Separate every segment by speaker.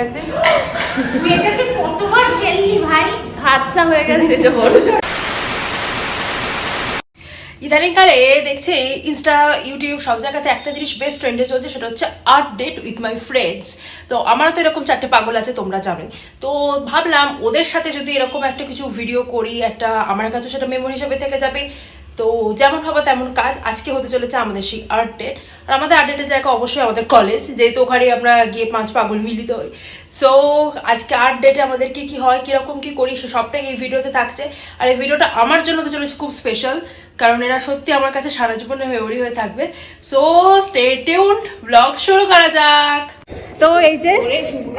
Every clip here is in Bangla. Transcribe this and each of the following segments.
Speaker 1: গেছে। মেয়েটাকে কতবার খেললি ভাই, হাতসা হয়ে গেছে যে বড়।
Speaker 2: ইদানিংকালে দেখছি ইনস্টা, ইউটিউব সব জায়গাতে একটা জিনিস বেস্ট ট্রেন্ডে চলছে, সেটা হচ্ছে art date with my friends. তো আমারও তো এরকম 4টে পাগল আছে, তোমরা জানোই। তো ভাবলাম ওদের সাথে যদি এরকম একটা কিছু ভিডিও করি, একটা আমার কাছে সেটা মেমোরি হিসেবে থেকে যাবে। তো যেমন হবে তেমন কাজ। আজকে হতে চলেছে আমাদের সেই আর্ট ডেট। আর আমাদের আর্ট ডেটের জায়গা অবশ্যই আমাদের কলেজ, যেহেতু ওখানে আমরা গিয়ে 5 পাগল মিলিত হই। সো আজকে আর্ট ডেটে আমাদের কি হয়, কিরকম কি করি, সে সবটাই এই ভিডিওতে থাকছে। আর এই ভিডিওটা আমার জন্য তো চলেছে খুব স্পেশাল, কারণ এরা সত্যি আমার কাছে সারা জীবনের মেমোরি হয়ে থাকবে। সো স্টে টিউনড, ব্লগ শুরু করা যাক। তো এই যে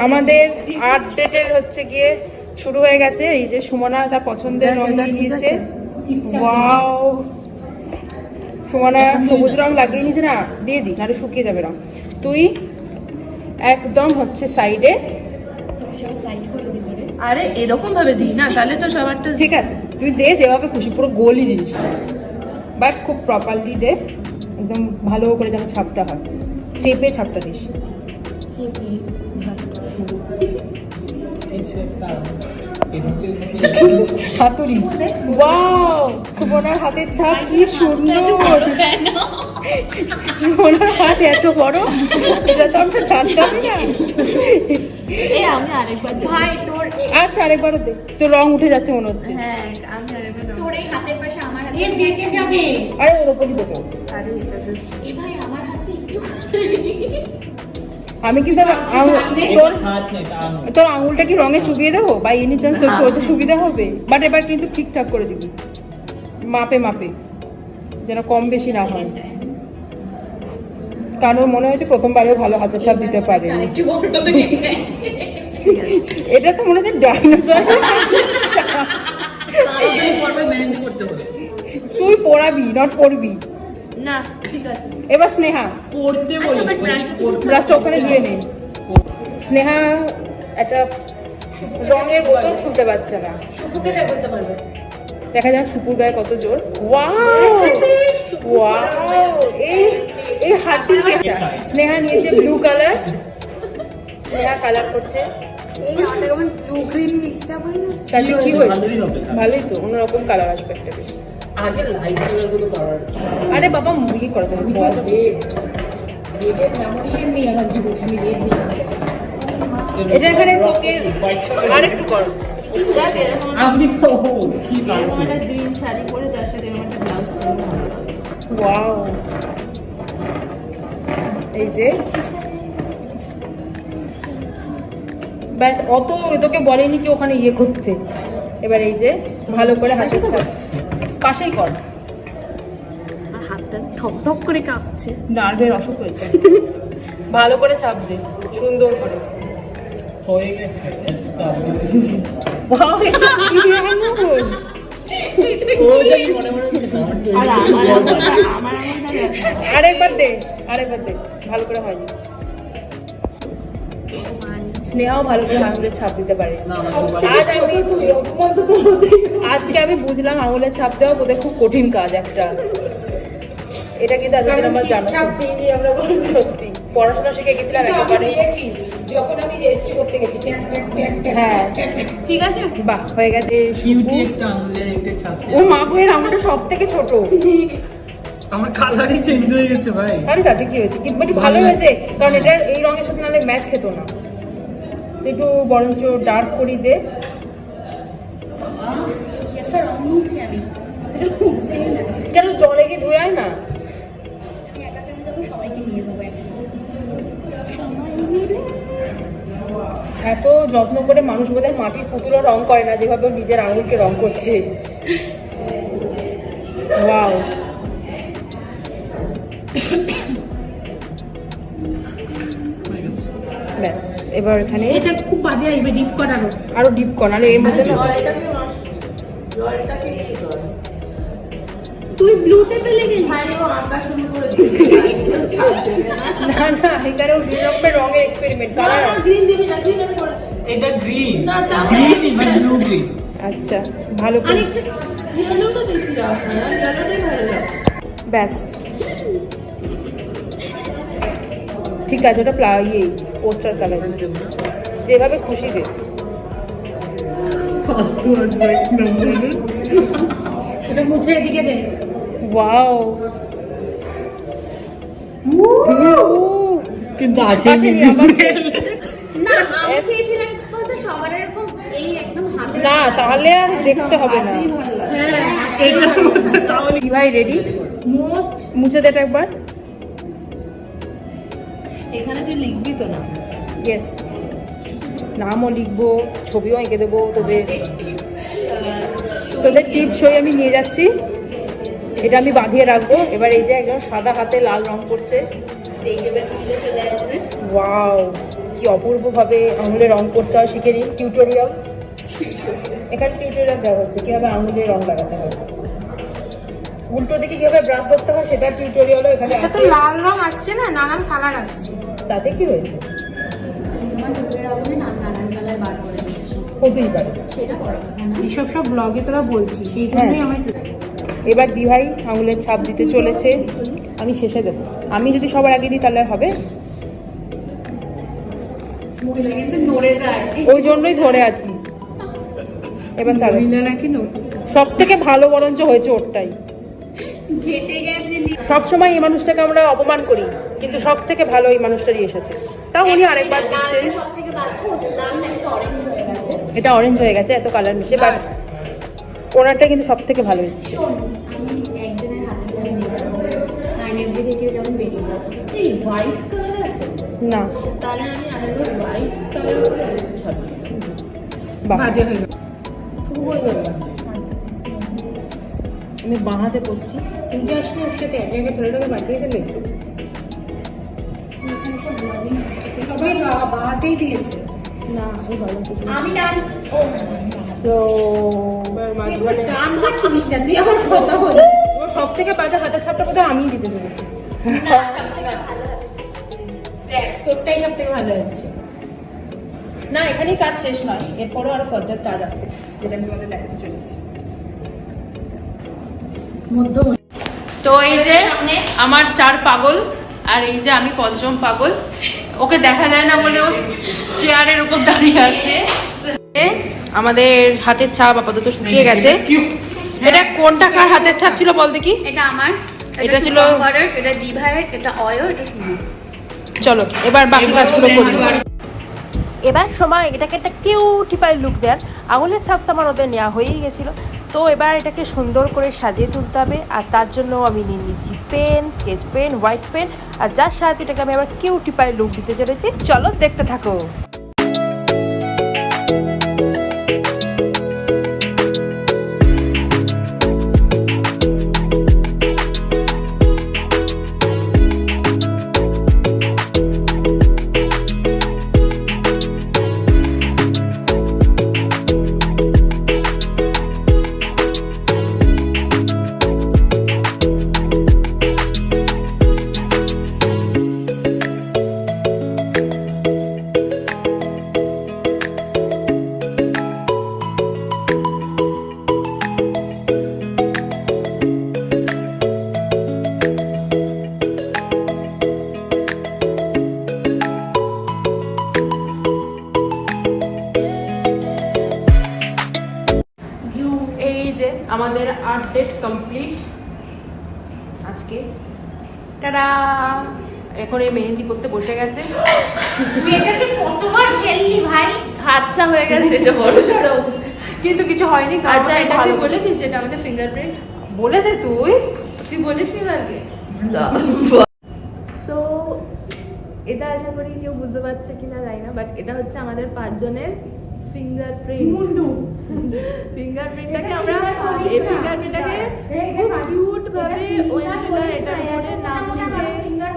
Speaker 2: আমাদের আর্ট ডেটের হচ্ছে গিয়ে শুরু হয়ে গেছে। এই যে সুমনা তার পছন্দের রং নিয়েছে। ওয়াও, সুমনা সবুজ রং লাগিয়ে নিয়েছে না, দিয়ে দি নাহলে শুকিয়ে যাবে রং। তুই একদম হচ্ছে সাইডে,
Speaker 1: আরে এরকম ভাবে দিই না, তাহলে তো সবারটা
Speaker 2: ঠিক আছে। তুই দে যেভাবে খুশি, পুরো গোলই জিনিস, বাট খুব প্রপারলি দে, একদম ভালো করে যেন ছাপটা হয়। চেপে ছাপটা দিস। হাতুড়ি, ওয়াও, সুবর্ণার হাতের ছাপ কি সুন্দর। সুবর্ণার হাত এত বড়, এটা তো আমরা জানতামই না।
Speaker 1: আমি আরেকবার ভাই তোর,
Speaker 2: আচ্ছা আরেকবারও দে, তোর রং উঠে যাচ্ছে মনে হচ্ছে।
Speaker 1: হ্যাঁ আমি আরেকবার
Speaker 3: তোর এই হাতের পাশে আমার হাতে
Speaker 1: ঝেঁকে যাবে।
Speaker 2: আরে ওর ওপরই দেবো।
Speaker 1: আরে এটা জাস্ট
Speaker 3: এই ভাই আমার হাতে একটু
Speaker 2: আমি কি তোর আঙুলটা কি রঙে চুবিয়ে দেবো, বা এনি চান্স তোর করতে সুবিধা হবে। বাট এবার কিন্তু ঠিকঠাক করে দিবি, মাপে মাপে, যেন কম বেশি না হয়। কারণ মনে হচ্ছে প্রথমবারেও ভালো হাতের ছাপ দিতে পারে।
Speaker 3: একটু বড় হয়ে গেছে।
Speaker 2: এটা তো মনে হচ্ছে ডাইনোসর। তুই পড়াবি, নট পড়বি
Speaker 1: না, ঠিক আছে।
Speaker 2: এবার স্নেহা
Speaker 4: পড়তে বলি,
Speaker 2: ব্রাশটা ওখানে দিয়ে নে। স্নেহা একটা রঙের বোতল খুলতে পারছে না,
Speaker 1: শুকুকে তাই বলতে পারবে।
Speaker 2: দেখা যাক সুপুর গায়ে কত জোর। ওয়াও ওয়াও, এই হাতি যেটা স্নেহা নিয়েছে ব্লু কালার, স্নেহা কালার করছে।
Speaker 1: এই আমাদের কেমন ব্লু গ্রিন মিক্সড আপ হয়ে যাচ্ছে।
Speaker 2: তাতে কি হয়েছে, ভালোই তো, অন্যরকম কালার আসবে একটা বেশ।
Speaker 4: আগে লাইট কালার গুলো কালার।
Speaker 2: আরে বাবা মুরগি করতে হবে,
Speaker 1: রেডের মেমোরি নেই আমার জীবনে, আমি রেড নিয়ে
Speaker 2: এটা এখানে তোকে আরেকটু করো।
Speaker 4: আমি তো কি
Speaker 1: এরকম একটা গ্রিন শাড়ি পরে তার সাথে এরকম একটা ব্লাউজ পরে।
Speaker 2: ওয়াও, এই যে ব্যাস, অত তোকে বলেনি কি ওখানে ইয়ে করতে। এবার এই যে ভালো করে হাতের ছাপ পাশেই কর।
Speaker 1: আর হাতটা ঠক ঠক করে কাঁপছে।
Speaker 2: নার্ভের অসুখ হয়েছে। ভালো করে চাপ দে, সুন্দর করে।
Speaker 4: হয়ে গেছে।
Speaker 2: Wow, এটা কি আঙুল?
Speaker 4: ওটাই মনে মনে
Speaker 1: আর আমার আঙুলটা গেছে।
Speaker 2: আরেকবার দে, আরেকবার দে, ভালো করে হয়নি। স্নেহাও ভালো করে আঙুলের ছাপ দিতে পারে। আজকে আমি বুঝলাম আঙুলের ছাপ দেওয়া বোধহয় খুব কঠিন কাজ একটা। এটা কিন্তু আজকে আমার জানা সত্যি, পড়াশোনা শিখে গেছিলাম একেবারে।
Speaker 1: যখন আমি রেজিস্ট্রি করতে গেছি,
Speaker 2: হ্যাঁ
Speaker 1: ঠিক আছে,
Speaker 2: বাহ হয়ে গেছে।
Speaker 4: কিউটি একটা আঙুলের একটা ছাপ।
Speaker 2: ও মা গো, এর আঙুলটা সব থেকে ছোট।
Speaker 4: আমার কালারই চেঞ্জ হয়ে গেছে ভাই।
Speaker 2: আরে তাতে কি হয়েছে, কিন্তু একটু ভালো হয়েছে, কারণ এটা এই রঙের সাথে নাহলে ম্যাচ খেত না। একটু বরঞ্চ ডার্ক করি দে।
Speaker 3: একটা রং নিয়েছি আমি, যেটা উঠছেই না।
Speaker 2: কেন জলে কি ধুয়ে আয় না?
Speaker 3: আমি একা কেন যাবো, সবাইকে নিয়ে যাবো এখন। সময় মিলে
Speaker 2: এত যত্ন করে মানুষ বোধহয় মাটির পুতুলও রং করে না, যেভাবে ও নিজের আঙুলকে রং করছে। ওয়াও, ব্যাস এবার এখানে
Speaker 1: এটা খুব বাজে আসবে ডিপ করারও।
Speaker 2: আরো ডিপ কর, নাহলে এর মধ্যে না।
Speaker 1: জলটাকে ইয়ে কর।
Speaker 3: তুই ব্লুতে চলে গেলি।
Speaker 1: ভাই ও আঁকা শুরু করে দিয়েছে।
Speaker 2: না না, এখানে বিভিন্ন রঙের এক্সপেরিমেন্ট কালার।
Speaker 1: গ্রিন দিবি না, গ্রিন আমি করেছি।
Speaker 4: এটা গ্রিন,
Speaker 1: না, তাও
Speaker 4: গ্রিন মানে ব্লু গ্রিন।
Speaker 2: আচ্ছা ভালো করে,
Speaker 3: আরেকটা
Speaker 1: ইয়েলোটা বেশি রাখ না, ইয়েলোটাই ভালো রাখ।
Speaker 2: ব্যাস ঠিক আছে। ওটা ইয়ে পোস্টার কালার। যেভাবে খুশি দে।
Speaker 4: ফালতু আজ ভাই নাম
Speaker 3: এটা মুছে এদিকে দে।
Speaker 2: ওয়াও,
Speaker 4: কিন্তু আসেনি
Speaker 3: না আমি চেয়েছিলাম বলতে সবার এরকম এই একদম হাতে
Speaker 2: না, তাহলে আর দেখতে হবে না। কি ভাই রেডি? মুছে দে একবার।
Speaker 3: এখানে তুই লিখবি তো না?
Speaker 2: ইয়েস, নামও লিখবো, ছবিও এঁকে দেবো। তোদের টিপস সই আমি নিয়ে যাচ্ছি। এটা আমি বাঁধিয়ে রাখবো। এবার এই যে একদম সাদা হাতে লাল রং করছে।
Speaker 3: চলে আসবে।
Speaker 2: ওয়াও, কি অপূর্ব ভাবে আঙুলে রং করতে হয় শিখে নিন। টিউটোরিয়াল, এখানে টিউটোরিয়াল দেওয়া হচ্ছে কিভাবে আঙুলে রং লাগাতে হয়। উল্টো দিকে কিভাবে ব্রাশ করতে হয় সেটা টিউটোরিয়ালও এখানে
Speaker 5: এটা তো
Speaker 2: আছে।
Speaker 5: লাল রং আসছে না, নানান কালার আসছে।
Speaker 2: তাতে কি হয়েছে?
Speaker 3: তোমার ঠোঁটের আগুনে নানান কালার বার করে দিয়েছো,
Speaker 2: হতেই পারে।
Speaker 3: সেটা করার কথা না।
Speaker 5: এইসব সব ব্লগে তোরা বলছিস, সেই জন্যই আমার
Speaker 2: এবার দিভাই আঙুলের ছাপ দিতে চলেছে। আমি শেষে দেবো। আমি যদি সবার আগে দিই তাহলে আর হবে?
Speaker 3: মহিলা কিন্তু নড়ে যায়।
Speaker 2: ওই জন্যই ধরে আছি। এবার চাবে।
Speaker 5: নাকি
Speaker 2: সব থেকে ভালো বরঞ্চ হয়েছে ওরটাই।
Speaker 3: ঘেটে গেছে।
Speaker 2: সবসময় এই মানুষটাকে আমরা অপমান করি, কিন্তু সব থেকে ভালো এই মানুষটারই এসেছে। তাও উনি আরেকবার দিচ্ছে।
Speaker 3: সব থেকে ভালো লাল না, এটা অরেঞ্জ হয়ে গেছে।
Speaker 2: এটা অরেঞ্জ হয়ে গেছে, এত কালার মিশে, বাট ওনারটা কিন্তু সব থেকে ভালো এসেছে।
Speaker 3: শোন, আমি একজনের হাতের ছাপ নিয়ে যাবো, আইনের দিকে কেউ যেমন বেরিয়ে যাবো। এই হোয়াইট কালার আছে
Speaker 2: না,
Speaker 3: তাহলে আমি আরেকবার হোয়াইট কালার করে ছাড়বো।
Speaker 2: বাহ,
Speaker 5: বাজে হয়ে গেল।
Speaker 3: শুভ হয়ে গেল।
Speaker 2: আমি বাঁ হাতে পড়ছি।
Speaker 5: তুই যাস না ওর সাথে একে একে ছেলেটাকে পাঠিয়ে দিলে। সবাই বাহাতেই দিয়েছে।
Speaker 2: না, আমি ভালো কিছু
Speaker 3: আমি ডান। ও
Speaker 2: তো
Speaker 5: গান দেখিস না, তুই আমার কথা বল।
Speaker 2: সব থেকে বাজে হাতের ছাপটা বোধহয় আমিই দিতে চলেছি।
Speaker 5: দেখ তোরটাই সব থেকে ভালো এসছে।
Speaker 2: না, এখানেই কাজ শেষ নয়, এরপরও আরো ফর্দার কাজ আছে যেটা আমি তোমাদের দেখাতে চলেছি। তো এই যে আমার 4 পাগল, আর এই যে আমি 5ম পাগল। ওকে দেখা যায় না বলে ও চেয়ারের উপর দাঁড়িয়ে আছে। আমাদের হাতের ছাপ আপাতত শুকিয়ে গেছে। এটা কোনটা কার হাতের ছাপ ছিল বল দেখি?
Speaker 1: এটা আমার,
Speaker 2: এটা ছিল
Speaker 1: শুভঙ্করের, এটা দিভাইয়ের, এটা অয়ো, এটা শুভ।
Speaker 2: চলো এবার বাকি কাজগুলো করি। এবার সময় এটাকে একটা কিউটিপাই লুক দেওয়ার। আঙুলের ছাপ তো আমার ওদের নেওয়া হয়েই গেছিলো, তো এবার এটাকে সুন্দর করে সাজিয়ে তুলতে হবে। আর তার জন্য আমি নিয়ে নিচ্ছি pen, sketch pen, white pen, আর যার সাহায্যে এটাকে আমি আবার কিউটিপাই লুক দিতে চলেছি। চলো দেখতে থাকো। আমাদের আর্ট ডেট কমপ্লিট আজকে। টাটা। এখন এই মেহেন্দি করতে বসে গেছে।
Speaker 1: মেয়েটাকে কতবার খেললি ভাই, হাতসা হয়ে গেছে এটা বড় সড়ো।
Speaker 2: কিন্তু কিছু হয়নি।
Speaker 1: আচ্ছা, এটা তুই বলেছিস যেটা আমাদের ফিঙ্গারপ্রিন্ট?
Speaker 2: বলে দে তুই
Speaker 1: বলিসনি আগে।
Speaker 6: তো এটা আশা করি কেউ বুঝতে পারছে কিনা জানি না, বাট এটা হচ্ছে আমাদের 5 জনের ফিঙ্গারপ্রিন্ট। ফিঙ্গারপ্রিন্টটাকে আমরা এই ফিঙ্গারপ্রিন্টটাকে খুব কিউট ভাবে ওয়েন্ড্রিলা এটার উপরে নাম লিখে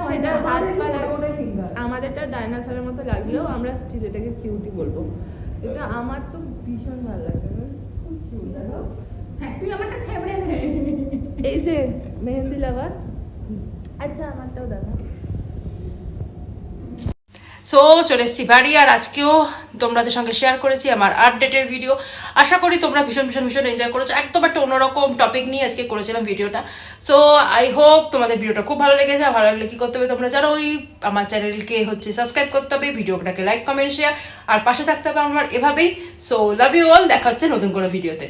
Speaker 6: সেটা হাত পা লাগিয়ে আমাদেরটা ডাইনোসরের মতো লাগলেও আমরা স্টিল এটাকে কিউটই বলবো। এটা আমার তো ভীষণ ভালো লাগে, খুব কিউট।
Speaker 3: তুই আমারটা ফেভারিট নে।
Speaker 6: এই যে মেহেন্দি লাভার। আচ্ছা, আমারটাও দেখা।
Speaker 2: সো চলে এসেছি বাড়ি, আর আজকেও তোমাদের সঙ্গে শেয়ার করেছি আমার আর্ট ডেটের ভিডিও। আশা করি তোমরা ভীষণ ভীষণ ভীষণ এনজয় করেছো। একদম একটা অন্যরকম টপিক নিয়ে আজকে করেছিলাম ভিডিওটা। সো আই হোপ তোমাদের ভিডিওটা খুব ভালো লেগেছে। আর ভালো লাগলে কি করতে হবে তোমরা জানো, ওই আমার চ্যানেলকে সাবস্ক্রাইব করতে হবে, ভিডিওটাকে লাইক কমেন্ট শেয়ার, আর পাশে থাকতে হবে আমার এভাবেই। সো লাভ ইউ অল, দেখা হচ্ছে নতুন কোনো ভিডিওতে।